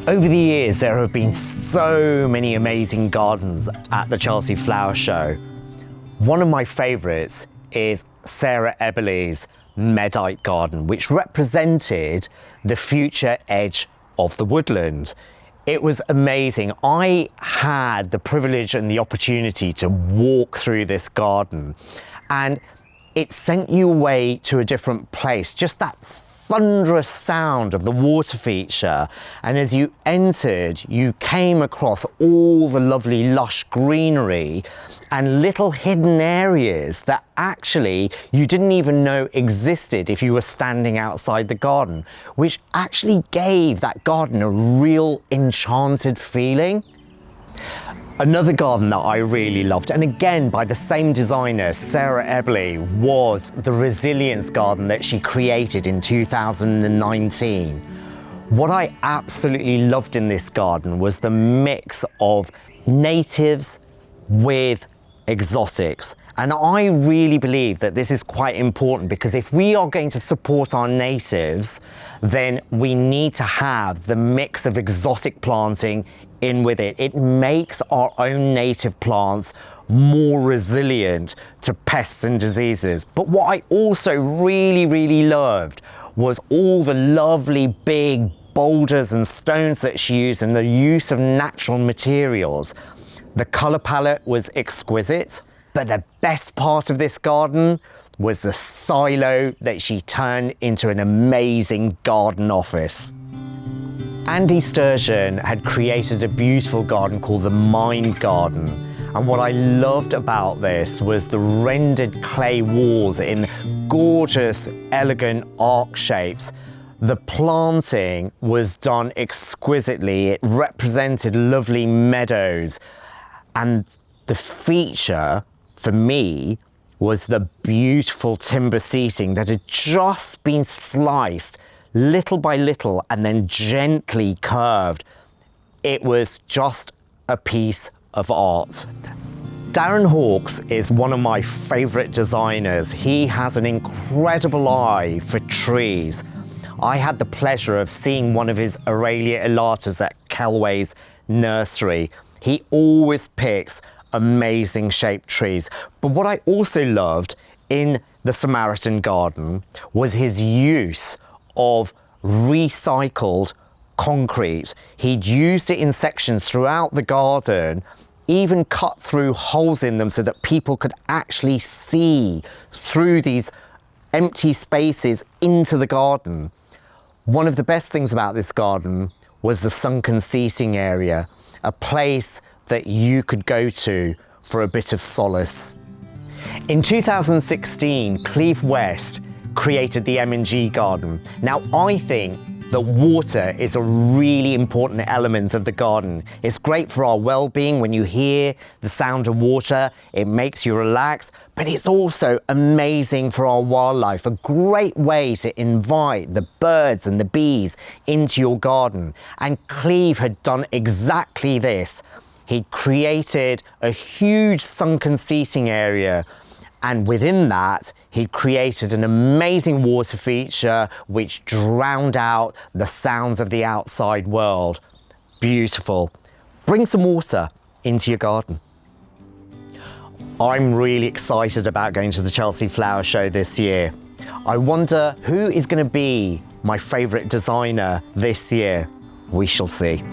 Over the years, there have been so many amazing gardens at the Chelsea Flower Show. One of my favourites is Sarah Eberle's Medite garden, which represented the future edge of the woodland. It was amazing. I had the privilege and the opportunity to walk through this garden, and it sent you away to a different place. Just that thunderous sound of the water feature, and as you entered, you came across all the lovely lush greenery and little hidden areas that actually you didn't even know existed if you were standing outside the garden, which actually gave that garden a real enchanted feeling. Another garden that I really loved, and again by the same designer, Sarah Eberle, was the Resilience garden that she created in 2019. What I absolutely loved in this garden was the mix of natives with exotics. And I really believe that this is quite important, because if we are going to support our natives, then we need to have the mix of exotic planting in with it. It makes our own native plants more resilient to pests and diseases. But what I also really loved was all the lovely big boulders and stones that she used and the use of natural materials. The colour palette was exquisite, but the best part of this garden was the silo that she turned into an amazing garden office. Andy Sturgeon had created a beautiful garden called the Mind Garden. And what I loved about this was the rendered clay walls in gorgeous, elegant arc shapes. The planting was done exquisitely. It represented lovely meadows. And the feature, for me, was the beautiful timber seating that had just been sliced little by little and then gently curved. It was just a piece of art. Darren Hawkes is one of my favourite designers. He has an incredible eye for trees. I had the pleasure of seeing one of his Aralia elatas at Kelway's nursery. He always picks amazing shaped trees. But what I also loved in the Samaritan garden was his use of recycled concrete. He'd used it in sections throughout the garden, even cut through holes in them so that people could actually see through these empty spaces into the garden. One of the best things about this garden was the sunken seating area, a place that you could go to for a bit of solace. In 2016, Cleve West created the M&G garden. Now, I think that water is a really important element of the garden. It's great for our well-being. When you hear the sound of water, it makes you relax, but it's also amazing for our wildlife, a great way to invite the birds and the bees into your garden. And Cleve had done exactly this. He created a huge sunken seating area, and within that, he created an amazing water feature which drowned out the sounds of the outside world. Beautiful. Bring some water into your garden. I'm really excited about going to the Chelsea Flower Show this year. I wonder who is going to be my favourite designer this year. We shall see.